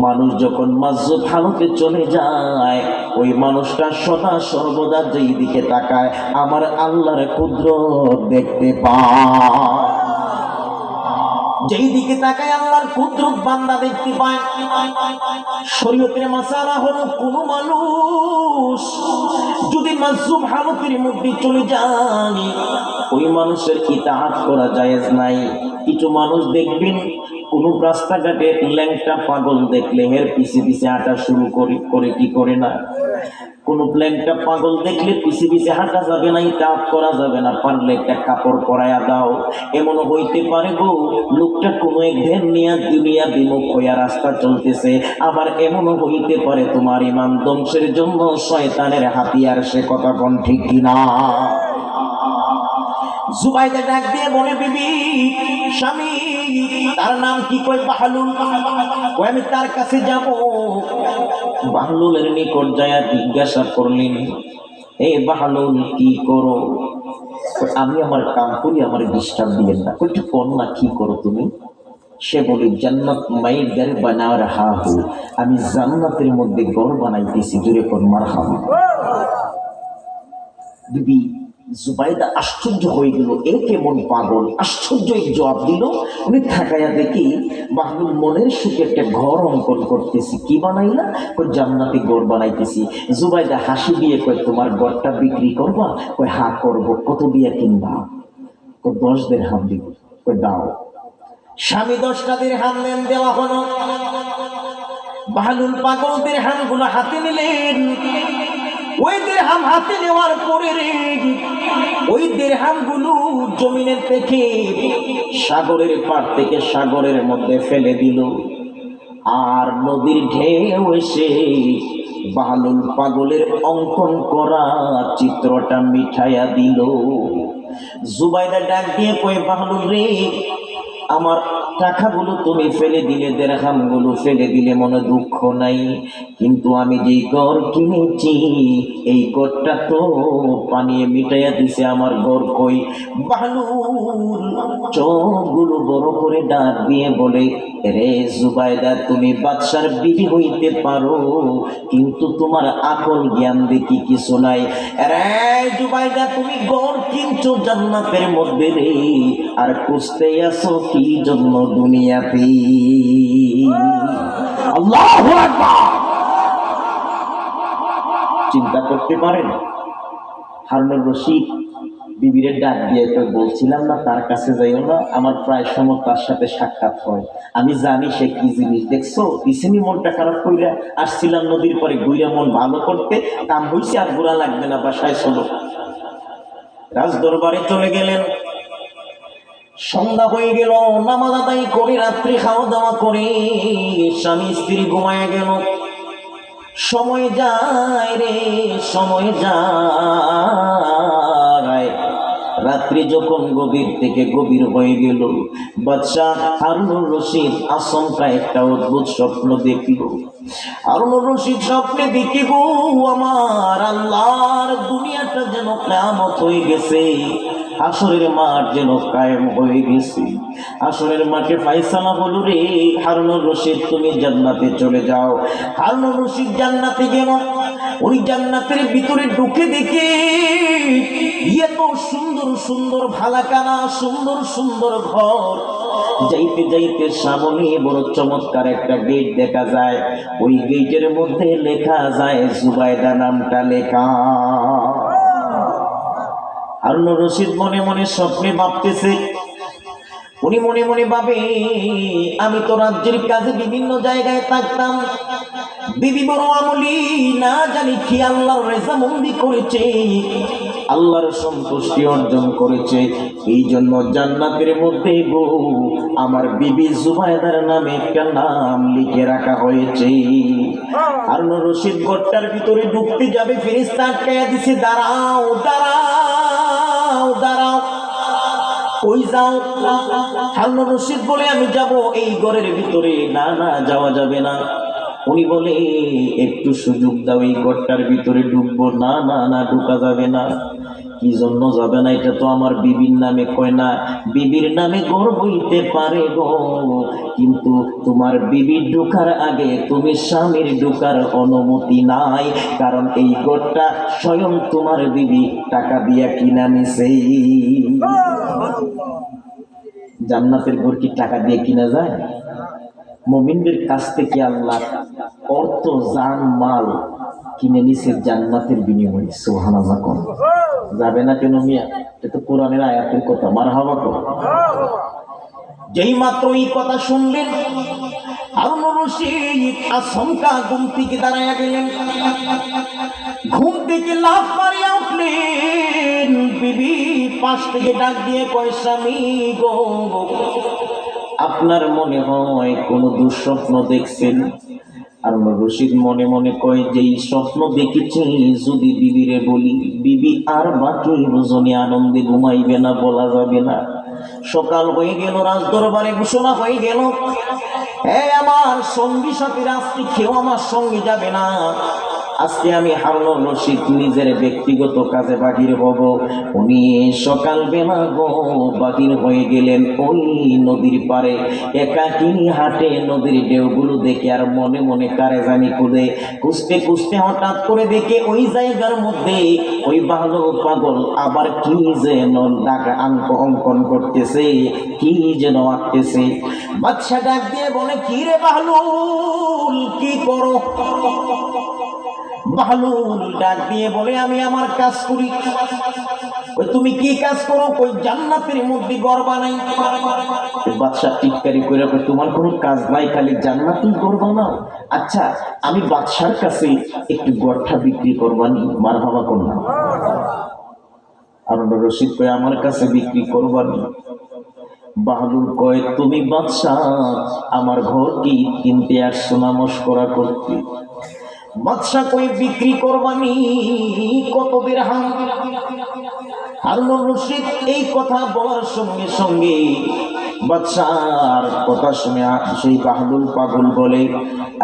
মানুষ যখন মাজুব হালতে চলে যায় ওই মানুষটা সদা সর্বদা যেই দিকে তাকায় আমার আল্লাহর কুদরত দেখতে পায়। যেই দিকে তাকায় আল্লাহর কুদরত বান্দা দেখতে পায়। শরীয়তের মাসালা হলো কোন মানুষ যদি মাজুব হালতের মধ্যে চলে যায় ওই মানুষের ইতাআত করা জায়েজ নাই। কিছু মানুষ দেখবেন কোন রাস্তাঘাটে ল্যাংটা পাগল দেখলে এর পিছে পিছে হাঁটা শুরু করে কি করে না? কোন ল্যাংটা পাগল দেখলে পিছে পিছে হাঁটা যাবে না, ইতাআত করা যাবে না, পারলে একটা কাপড় পরাইয়া দাও। এমনও হইতে পারে গো লোকটা কোনো এক ধ্যান নিয়ে দুনিয়া বিমুখ হইয়া রাস্তা চলতেছে, আবার এমনও হইতে পারে তোমার ইমান ধ্বংসের জন্য শয়তানের হাতিয়ার। সে কথা কোন ঠিক কিনা? জুবাইদা ডাক দিয়ে বলে, বিবি স্বামী তার নাম কি? কই বাহলুল। কই আমি তার কাছে যাব। বাহলুলের নিকট যায় জিজ্ঞাসা করলেন, এ বাহলুল কি করো? আমি আমার কাম করি, আমার ডিস্টার্ব দিবেন না। কই কোন না কি করো তুমি? সে বলে, জান্নাত মাই ঘর বানা রাহা হু, আমি জান্নাতের মধ্যে ঘর বানাইতেছি। জোরে কোন মারহাবা। বিবি জুবাইদা আশ্চর্য হয়ে গেল, এ কেমন পাগল, আশ্চর্য এক জবাব দিল। উনি থাকাইয়া দেখি বাহলুল মনের সুখে একটা ঘর অঙ্কন করতেছি। কি বানাইলা? কই জান্নাতি ঘর বানাইতেছি। জুবাইদা হাসি দিয়ে কয়, তোমার ঘরটা বিক্রি করবা? কই হা করবো। কত দিয়ে কিনবা? কই 10 দিরহাম দিব। কই দাও। স্বামী 10টা দিরহাম দেন, দেওয়া হলো। বাহলুল পাগল দিরহাম গুলো হাতে নিলেন। ওই দিরহাম হাতে নেওয়ার পরে ওই দিরহাম গুলো জমিনের থেকে সাগরের পাড় থেকে সাগরের মধ্যে ফেলে দিল। আর নদীর ঢেউ এসে বাহলুল পাগলের অঙ্কন করা চিত্রটা মিঠাইয়া দিল। জুবাইদা ডাক দিয়ে কই, বাহলুল রে, আমার টাকাগুলো তুমি ফেলে দিলে, দিরহামগুলো ফেলে দিলে, মনে দুঃখ নাই, কিন্তু আমি যেই ঘর কিনেছি এই ঘরটা তো পানিয়ে মিটাইয়া দিছে। আমার ঘর কই? বাহলুল চোখগুলো বড় করে ডাক দিয়ে বলে, রে জুবাইদা, তুমি বাদশার বিবি হইতে পারো, কিন্তু তোমার আকল জ্ঞান দেখি কিছু নাই। রে জুবাইদা, তুমি ঘর কিনছো জান্নাতের মধ্যে রে, আর খুঁজতে আসো কি জন্য দুনিয়াতে? আল্লাহু আকবার। চিন্তা করতে পারেন? হারুনুর রশিদ বিবিরে ডাক দিয়ে, তো বলছিলাম না তার কাছে যাইও না, আমার প্রায় সময় তার সাথে সাক্ষাৎ হয়, আমি জানি সে কি জিনিস। দেখছো ইসেনি মনটা খারাপ কইরা আসছিলাম নদীর পরে গুইরা মন ভালো করতে, কাম হইছে, আর ঘোরা লাগবে না, বাসায় চলো। রাজ দরবারে চলে গেলেন। সন্ধ্যা হয়ে গেল, নামাজ আদায় করে রাত্রি খাওয়া দাওয়া করে স্বামী স্ত্রী ঘুমায় গেল। সময় যায় রে, সময় যায়। রাত্রি যখন গভীর থেকে গভীর হয়ে গেল, বাদশাহ হারুনুর রশিদ আচমকা একটা অদ্ভুত স্বপ্ন দেখল। হারুনুর রশিদ স্বপ্নে দেখে, গো আমার আল্লাহর, দুনিয়াটা যেন কিয়ামত হয়ে গেছে, হাসরের মাঠ যেন কায়েম হয়ে গেছে। হাসরের মাঠে ফায়সালা হলো রে, হারুনুর রশিদ তুমি জান্নাতে চলে যাও। হারুনুর রশিদ জান্নাতে গেল। ওই জান্নাতের ভিতরে ঢুকে দেখে এত সুন্দর সুন্দর ভালাকানা, সুন্দর সুন্দর ঘর। যাইতে যাইতে সামনে বড় চমৎকার একটা গেট দেখা যায়। ওই গেটের মধ্যে লেখা যায় জুবাইদা নামটা লেখা। হারুনুর রশিদ মনে মনে স্বপ্নে ভাবতেছে, উনি মনে মনে ভাবে, আমি তো রাজ্যের কাজে বিভিন্ন জায়গায় থাকতাম, বিবি বড় আমলি, না জানি কি আল্লাহর রেজামন্দি করেছে, আল্লাহর সন্তুষ্টি অর্জন করেছে, এই জন্য জান্নাতের মধ্যে গো আমার বিবি জুবাইদার নামে একটা নাম লিখে রাখা হয়েছে। হারুনুর রশিদ ঘরটার ভিতরে ঢুকতে যাবে, ফেরেশতা আটকাইয়া দিছে, দাঁড়াও দাঁড়াও দাঁড়াও, কই যাও? হারুনুর রশিদ বলে, আমি যাব এই ঘরের ভিতরে। না না, যাওয়া যাবে না। উনি বলে, একটু সুযোগ দাও, এই ঘরটার ভিতরে ঢুকবো। না না না, ঢুকা যাবে না। কি জন্য যাবে না? এটা তো আমার বিবির নামে। কয় না, বিবির নামে ঘর হইতে পারে গো, কিন্তু তোমার বিবির ঢুকার আগে তুমি স্বামীর ঢুকার অনুমতি নাই, কারণ এই ঘরটা স্বয়ং তোমার বিবি টাকা দিয়া কিনা নিছে। জান্নাতের ঘর কি টাকা দিয়ে কিনা যায়? মুমিনদের কাছ থেকে আল্লাহ অর্থ, জান, মাল কিনে নিছে জান্নাতের বিনিময়ে। সুবহানাল্লাহ। কোন যাবে না কেন মিয়া? এটা তো কোরআনের আয়াতের কথা। মারহাবা কর। যেই মাত্র এই কথা শুনলেন, হারুনুর রশিদ আচমকা ঘুম থেকে দাঁড়াইয়া গেলেন। ঘুম থেকে লাফ মারিয়া উঠলেন। বিবি পাশ থেকে ডাক দিয়ে কয়, স্বামী গো, আপনার মনে হয় কোনো দুঃস্বপ্ন দেখছেন? হারুনুর রশিদ মনে মনে কয়, যেই স্বপ্ন দেখেছি যদি বিবিরে বলি, বিবি আর বাকি রজনী আনন্দে ঘুমাইবে না, বলা যাবে না। সকাল হয়ে গেল, রাজ দরবারে ঘোষণা হয়ে গেল, আমার সঙ্গী সাথী রাত্রি কেউ আমার সঙ্গে যাবে না, আজকে আমি হারুনুর রশিদ নিজের ব্যক্তিগত কাজে বাহির হব। উনি সকালবেলা বাহির হয়ে গেলেন ওই নদীর পারে, একাকিনী হাটে নদীর ঢেউগুলো দেখে আর মনে মনে কারে জানি খুঁজতে খুঁজতে হঠাৎ করে দেখে ওই জায়গার মধ্যে ওই ভালো পাগল আবার কি যেন অঙ্কন করতেছে, কি যেন আঁকতেছে। বাদশা ডাক দিয়ে বলে, কি রে বাহলুল, কি করো? বাহলুল ডাক দিয়ে বলে, আমি আমার কাজ করি। ওই তুমি কি কাজ করো? কই জান্নাতের মধ্যে ঘর বানাই। বাদশা টিটকারি করে, তোমার কোনো কাজ নাই, খালি জান্নাতেই ঘর বানাও? আচ্ছা, আমি বাদশার কাছে একটু গড়টা বিক্রি করবানি, মারহাবা করলাম। হারুনুর রশিদ কয়, আমার কাছে বিক্রি করবানি? বাহলুল কয়, তুমি বাদশা আমার ঘর কি কিনতে আসছো না মশকরা করতে? বাদশা কই, বিক্রি করবানি, কত দিরহাম? হারুনুর রশিদ এই কথা বলার সঙ্গে সঙ্গে বাদশার কথা শুনে সেই বাহলুল পাগল বলে,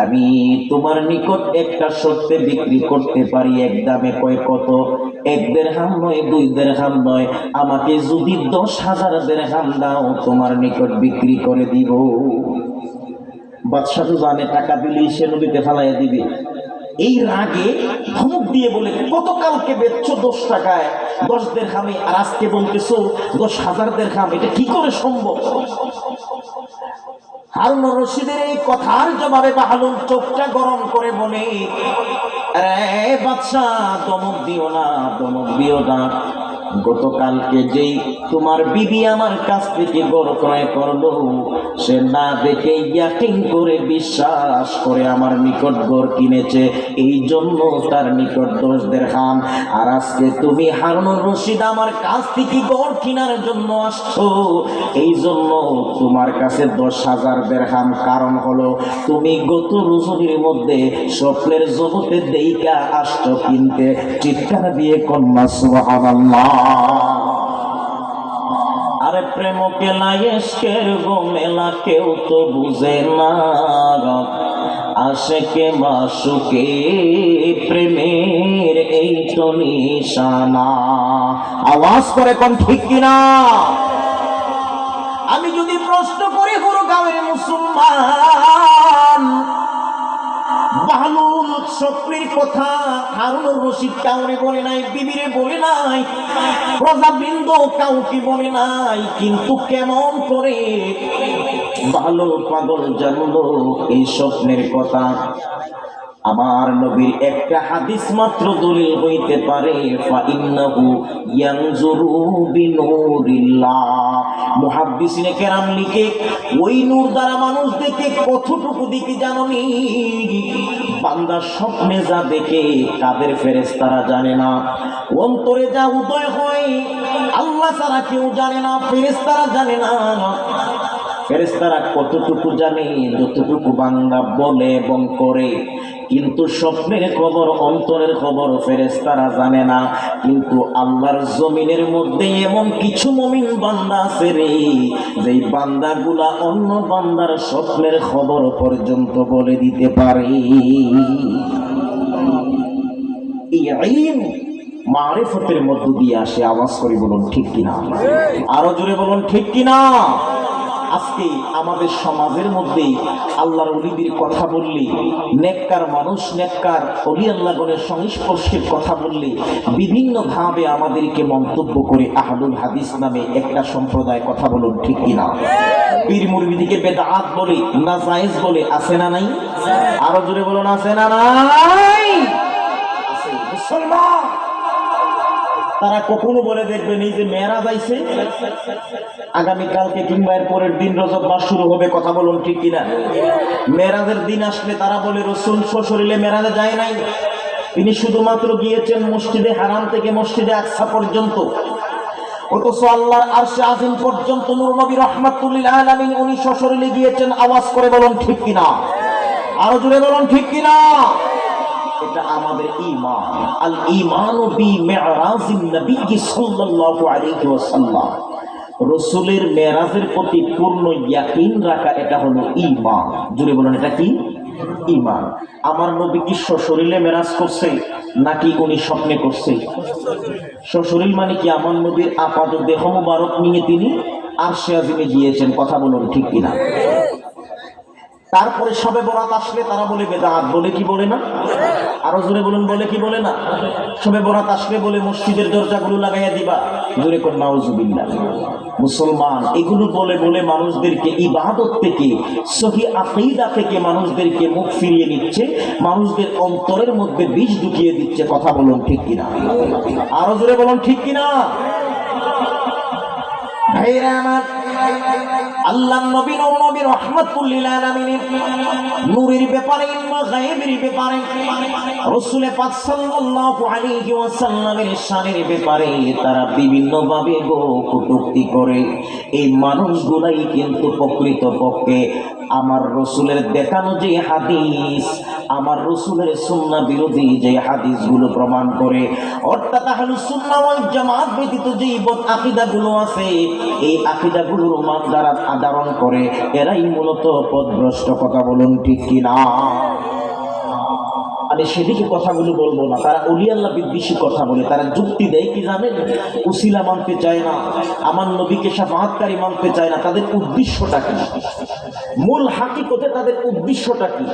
আমি তোমার নিকট একটা শর্তে বিক্রি করতে পারি, এক দামে। কয় কত? 1 দিরহাম নয়, 2 দিরহাম নয়, আমাকে যদি 10,000 দিরহাম দাও তোমার নিকট বিক্রি করে দিব। বাদশা তো জানে টাকা দিলেই সে নদীতে ফেলাইয়া দিবে। এই রাগে ধমক দিয়ে বলে, গতকালকে বেচছো 10 টাকায় 10 দিরহামে, আর আজকে বলতেছো 10,000 দিরহাম, এটা কি করে সম্ভব? হারুনুর রশিদের এই কথার জবাবে বাহলুল চোখটা গরম করে বলে, আরে বাদশা, ধমক দিও না, ধমক দিও না। গতকালকে যেই তোমার বিবি আমার কাছ থেকে গড় ক্রয় করলো, সে না দেখে ইয়াকিন করে বিশ্বাস করে আমার নিকট গড় কিনেছে, এই জন্য তার নিকট 10 দিরহাম। আর আজকে তুমি হারুনুর রশিদ আমার কাছ থেকে গড় কেনার জন্য আসছো, এই জন্য তোমার কাছে 10,000 দিরহাম। কারণ হলো তুমি গত রজনীর মধ্যে স্বপ্নের জগতে দেইকা আসছো কিনতে। চিৎকার দিয়ে কন্যা সুবহানাল্লাহ। আরে প্রেম কেলা এসকের গো মেলা কেউ তো বুঝে না, আশেকে মাশুকে প্রেমের এই তো নিশানা। আওয়াজ করে কোন ঠিক কিনা? আমি যদি প্রশ্ন করি পুরো গাঁয়ের মুসলমান, বাহলুল স্বপ্নের কথা হারুনুর রশিদ কাউরে বলে নাই, বিবিরে বলে নাই, প্রজাবৃন্দ কাউকে বলে নাই, কিন্তু কেমন করে বাহলুল পাগল জানলো এই স্বপ্নের কথা? আমার নবীর একটা হাদিস মাত্র দলিল হইতে পারে, ফাইন্নাহু ইয়ানজুরু বিনুরিল্লাহ। মুহাদ্দিসিনে কেরাম লিখে, ওই নূর দ্বারা মানুষ দেখে কতটুকু দিকে জানোনি? বান্দা স্বপ্নে যা দেখে কাদের ফেরেশতারা জানে না, অন্তরে যা উদয় হয় আল্লাহ ছাড়া কেউ জানে না, ফেরেশতারা জানে না। ফেরেশতারা কতটুকু জানে? যতটুকু বান্দা বলে এবং করে। কিন্তু স্বপ্নের খবর, অন্তরের খবর ফেরেশতারা জানে না। কিন্তু আল্লাহর জমিনের মধ্যে এমন কিছু মুমিন বান্দা আছে রে, যেই বান্দাগুলা অন্য বান্দার স্বপ্নের খবর পর্যন্ত বলে দিতে পারে। এই ইলম মারিফতের মধ্য দিয়ে আসে। আওয়াজ করে বলুন ঠিক কিনা? আরো জোরে বলুন ঠিক কিনা? আজকে আমাদের সমাজের মধ্যে আল্লাহর ওলিদের কথা বললে, নেককার মানুষ, নেককার ওলি আল্লাহগণের সংস্পর্শের কথা বললে বিভিন্ন ভাবে আমাদেরকে মন্তব্য করে আহলুল হাদিস নামে একটা সম্প্রদায়। কথা বলুন ঠিক কিনা? পীর মুরিদিকে বেদাত বলে, না জায়েজ বলে, আছে না নাই? আরো জোরে বলুন, আছে না নাই? আছে। মুসলমান তারা কখনো বলে দেখবেন এই যে মেরাজ আইছে, আগামীকালকে কিংবা এর পরের দিন রজব মাস শুরু হবে। কথা বলুন ঠিক কিনা? মেরাজের দিন আসলে তারা বলে রাসূল সশরীরে মেরাজে যায় নাই, তিনি শুধুমাত্র গিয়েছেন মসজিদে হারাম থেকে মসজিদে আকসা পর্যন্ত। অথচ আল্লাহর আরশে আজিম পর্যন্ত নূর নবী রাহমাতুল লিল আলামিন উনি সশরীরে গিয়েছেন। আওয়াজ করে বলুন ঠিক কিনা? আরো জোরে বলুন ঠিক কিনা? এটা আমাদের ঈমান। আল ঈমানু বি মিরাজিন নবী সাল্লাল্লাহু আলাইহি ওয়াসাল্লাম, রাসূলের মেরাজের প্রতি পূর্ণ ইয়াকিন রাখা, এটা হলো ঈমান। জোরে বলুন, এটা কি? ঈমান। আমার নবী কি সশরীরে মেরাজ করছে নাকি উনি স্বপ্নে করছে? সশরীর মানে কি আমার নবীর আপাত দেহ মুবারক নিয়ে তিনি আরশে আজিমে গিয়েছেন। কথা বলুন ঠিক কিনা? তারপরে সবে বরাত আসলে তারা বলে বেদাত, বলে কি বলে না? আরো জোরে বলুন, বলে কি বলে না? সবে বরাত আসলে বলে মসজিদের দরজাগুলো লাগাইয়া দিবা, জোরে করে নাউজুবিল্লাহ। মুসলমান এগুলো বলে বলে মানুষদেরকে ইবাদত থেকে, সহি আকীদা থেকে মানুষদেরকে মুখ ফিরিয়ে নিচ্ছে, মানুষদের অন্তরের মধ্যে বিষ ঢুকিয়ে দিচ্ছে। কথা বলুন ঠিক কিনা? আরো জোরে বলুন ঠিক কিনা? ভাইরা আমার, আল্লাহর নবী নবী রাহমাতুল লিল আলামিন নূরের ব্যাপারে, ইলমে গায়বের ব্যাপারে, রাসূল পাক সাল্লাল্লাহু আলাইহি ওয়াসাল্লামের শানের ব্যাপারে তারা বিভিন্ন ভাবে কটূক্তি করে। এই মানুষগুলাই কিন্তু প্রকৃতপক্ষে আমার রাসূলের দেখানো যে হাদিস, আমার রাসূলের সুন্নাহ বিরোধী যে হাদিসগুলো প্রমাণ করে, অর্থাৎ আহলুস সুন্নাহ ওয়াল জামাত ব্যতীত যে বদ আকীদাগুলো আছে, এই আকীদাগুলোর মান যারা আধারণ করে এরাই মূলত পথভ্রষ্ট। কথা বলুন ঠিক কিনা? আমি সেদিকে কথাগুলো বলবো না। তারা ওলি আল্লাহ বিদ্বেষী কথা বলে, তারা যুক্তি দেয় কি জানেন? উসিলা মানতে চায় না, আমার নবীকে শাফাআতকারী মানতে চায় না। তাদের উদ্দেশ্যটা কি? মূল হাকিকতে তাদের উদ্দেশ্যটা কি?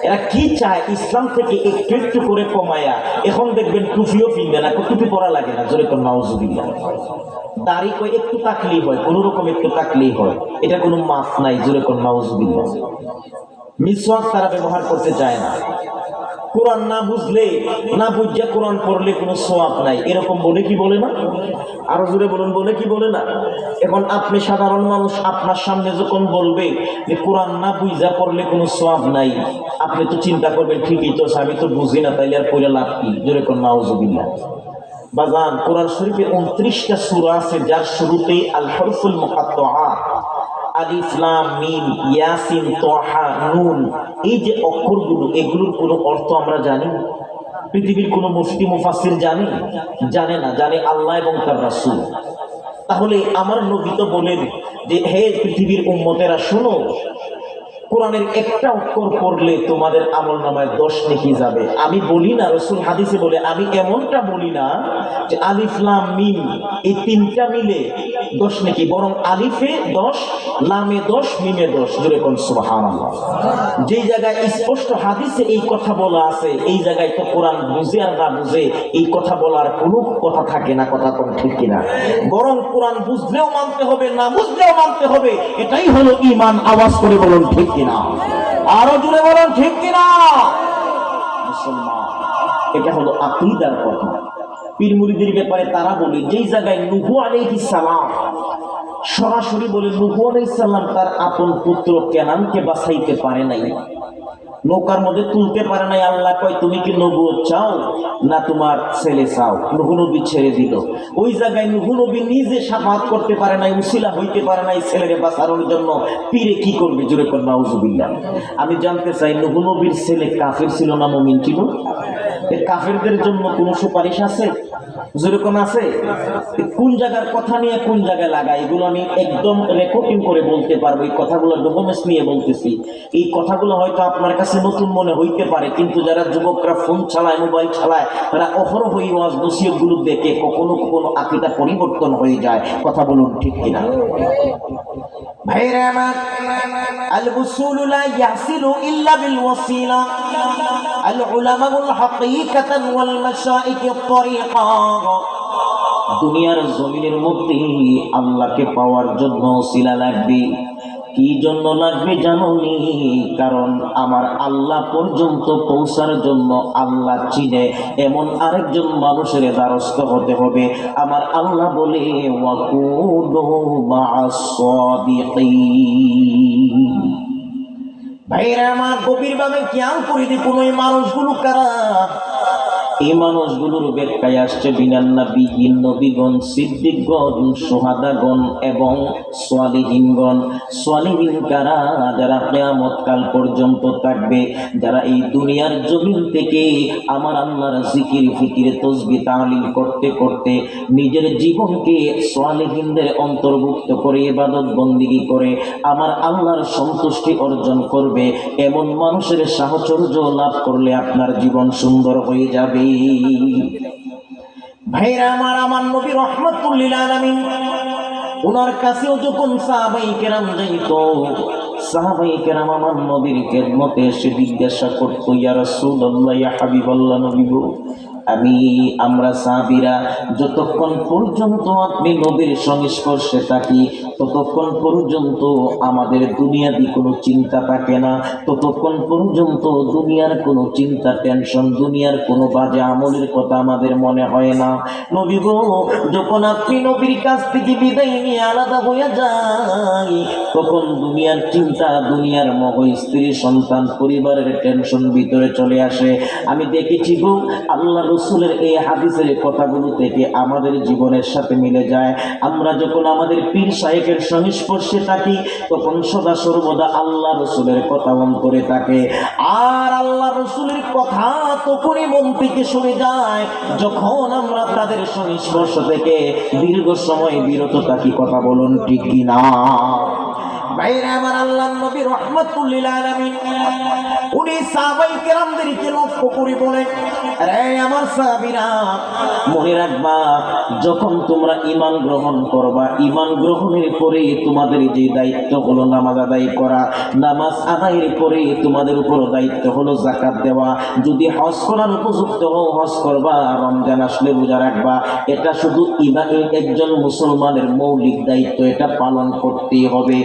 এরা কি চায়? ইসলাম থেকে একটু একটু করে কমায়া এখন দেখবেন টুপিও পিনবে না, টুপি পরা লাগে না, জোরে করে নাউজুবিল্লাহ। দাড়ি কই একটু তাকলি হয়, কোন রকম একটু তাকলি হয়, এটা কোনো মাফ নাই, জোরে করে নাউজুবিল্লাহ। মিসওয়াক তারা ব্যবহার করতে চায় না। কোরআন না বুঝলে, না বুঝে কোরআন পড়লে কোনো সওয়াব নাই, এরকম বলে কি বলে না? আরো জোরে বলুন, বলে কি বলে না? এখন আপনি সাধারণ মানুষ, আপনার সামনে যখন বলবে যে কোরআন না বুঝা পড়লে কোনো সওয়াব নাই, আপনি তো চিন্তা করবেন ঠিকই তো, আমি তো বুঝি না, তাইলে আর পড়ে লাভ কি? জোরে কোন নাউজুবিল্লাহ। বাজান, কোরআন শরীফে 29টা সূরা আছে যার শুরুতেই আল হরফুল মুকাত্তাআত, আলিফ লাম মিম ইয়াসিন তাহা নুন, এই যে অক্ষরগুলো, এগুলোর কোনো অর্থ আমরা জানি? পৃথিবীর কোনো মুফতি মুফাসসির জানে? জানে না, জানে আল্লাহ এবং তার রাসূল। তাহলে আমার নবী তো বলেন যে হে পৃথিবীর উম্মতেরা শোনো, কোরআনের একটা অক্ষর পড়লে তোমাদের আমলনামায় 10 নেকি যাবে। আমি বলি না, রাসূল হাদিসে বলে, আমি এমনটা বলি না যে আলিফ লাম মিম এই তিনটা মিলে 10 নেকি, বরং আলিফে 10, লামে 10, মিমে 10। জোরে কোন সুবহানাল্লাহ। যেই জায়গায় স্পষ্ট হাদিসে এই কথা বলা আছে, এই জায়গায় তো কোরআন বুঝে আর না বুঝে এই কথা বলার কোনো কথা থাকে না। কথা কোন ঠিক কিনা? বরং কোরআন বুঝলেও মানতে হবে, না বুঝলেও মানতে হবে, এটাই হলো ঈমান। আওয়াজ করে বলুন ঠিক কিনা? আরো জোরে বলুন ঠিক কিনা? মুসলমান, এটা হলো আকীদার কথা। পীর মুরিদের ব্যাপারে তারা বলে, যেই জায়গায় নূহ আলাইহিস সালাম সরাসরি বলে নূহ আলাইহিস সালাম তার আপন পুত্র কেনানকে বাঁচাইতে পারে নাই, নৌকার মধ্যে তুলতে পারে নাই, আল্লাহ কয় তুমি কি নবুয়ত চাও না তোমার ছেলে চাও? নূহ নবী ছেড়ে দিল। ওই জায়গায় নূহ নবী নিজে শাফাআত করতে পারে নাই, উসিলা হইতে পারে নাই ছেলেরে বাঁচানোর জন্য, পীরে কি করবে? জোরে করে নাউজুবিল্লাহ। আমি জানতে চাই, নূহ নবীর ছেলে কাফের ছিল না মুমিন ছিল? কাফেরদের জন্য কোনো সুপারিশ আছে? যেরকম আছে? কোন জায়গার কথা নিয়ে কোন জায়গায় লাগাই, এগুলো আমি একদম রেকর্ডিং করে বলতে পারবো। এই কথাগুলো ডকুমেন্টস নিয়ে বলতেছি। এই কথাগুলো হয়তো আপনার কাছে নতুন মনে হইতে পারে, কিন্তু যারা যুবকরা ফোন চালায়, মোবাইল চালায়, তারা অহরহ এই ওয়াজ নসিহত গুলো দেখে কখনো কখনো আকীদা পরিবর্তন হয়ে যায়। কথা বলুন ঠিক কিনা? ভাইরা আমার, আল উসুলু লা ইয়াসিলু ইল্লা বিল ওয়াসিলা, আল উলামাউল হাকীকাতান ওয়াল মাশাইখিত তরিকা। দুনিয়ার জমিনের মধ্যে আল্লাহকে পাওয়ার জন্য ওসিলা লাগবে। কি জন্য লাগবে জানোনি? কারণ আমার আল্লাহ পর্যন্ত পৌঁছার জন্য আল্লাহ চিনে এমন আরেকজন মানুষের দ্বারস্থ হতে হবে। আমার আল্লাহ বলে, ওয়াকুনু মা'আস সাদিকিন। ভাইরা আমার, গভীরভাবে খেয়াল করে দেখুন ওই মানুষগুলো কারা। এই মানুষগুলোর ব্যাখ্যায় আসছে বিনান নবিয়্যিন, নবীগণ, সিদ্দিকগণ, শুহাদাগণ এবং সালিহিনগণ। সালিহিন কারা? যারা কিয়ামত কাল পর্যন্ত থাকবে, যারা এই দুনিয়ার জমিন থেকে আমার আল্লাহর জিকির ফিকির তাসবিহ তাহলিল করতে করতে নিজের জীবনকে সালিহিনদের অন্তর্ভুক্ত করে ইবাদত বন্দেগী করে আমার আল্লাহর সন্তুষ্টি অর্জন করবে। এমন মানুষের সাহচর্য লাভ করলে আপনার জীবন সুন্দর হয়ে যাবে। ভাইরা আমার, আমার নবী রাহমাতুল লিল আলামিন, ওনার কাছেও যখন সাহাবায়ে কেরাম যাইত, সাহাবায়ে কেরাম আমার নবীর খেদমতে এসে জিজ্ঞাসা করত, ইয়া রাসূলুল্লাহ, ইয়া হাবিবাল্লাহ, নবী গো, আমরা সাহাবীরা যতক্ষণ পর্যন্ত আপনি নবীর সংস্পর্শে থাকি ততক্ষণ পর্যন্ত আমাদের দুনিয়াবি কোনো চিন্তা থাকে না, ততক্ষণ পর্যন্ত দুনিয়ার কোনো চিন্তা, টেনশন, দুনিয়ার কোনো বাজে আমলের কথা আমাদের মনে হয় না। নবী গো, যখন আপনি নবীর কাছ থেকে বিদায় নিয়ে আলাদা হয়ে যায় তখন দুনিয়ার চিন্তা, দুনিয়ার মোহ, স্ত্রী, সন্তান, পরিবারের টেনশন ভিতরে চলে আসে। আমি দেখেছি গো, আল্লাহ রাসূলের এই হাদিসের কথাগুলো থেকে আমাদের জীবনের সাথে মিলে যায়। আমরা যখন আমাদের পীর সাহেবের সংস্পর্শে থাকি তখন সদা সর্বদা আল্লাহ রাসূলের কথা অন্তরে থাকে। আর আল্লাহ রাসূলের কথা তখনই মন থেকে শুনে যায় যখন আমরা তাদের সংস্পর্শ থেকে দীর্ঘ সময় বিরত থাকি। কথা বলুন ঠিক কিনা? ভাইরা আমার, আল্লাহর নবী রাহমাতুল লিল আলামিন উনি সাহাবায়ে কেরামদেরকে লক্ষ্য করে বলেন, আরে আমার সাহাবীরা, মনে রাখবা যখন তোমরা ঈমান গ্রহণ করবা, ঈমান গ্রহণের পরে তোমাদের যে দায়িত্ব হলো নামাজ আদায় করা, নামাজ আদায়ের পরে তোমাদের উপর দায়িত্ব হলো যাকাত দেওয়া, যদি হজ করার উপযুক্ত হও হজ করবা, রমজান আসলে রোজা রাখবা। এটা শুধু একজন মুসলমানের মৌলিক দায়িত্ব, এটা পালন করতেই হবে।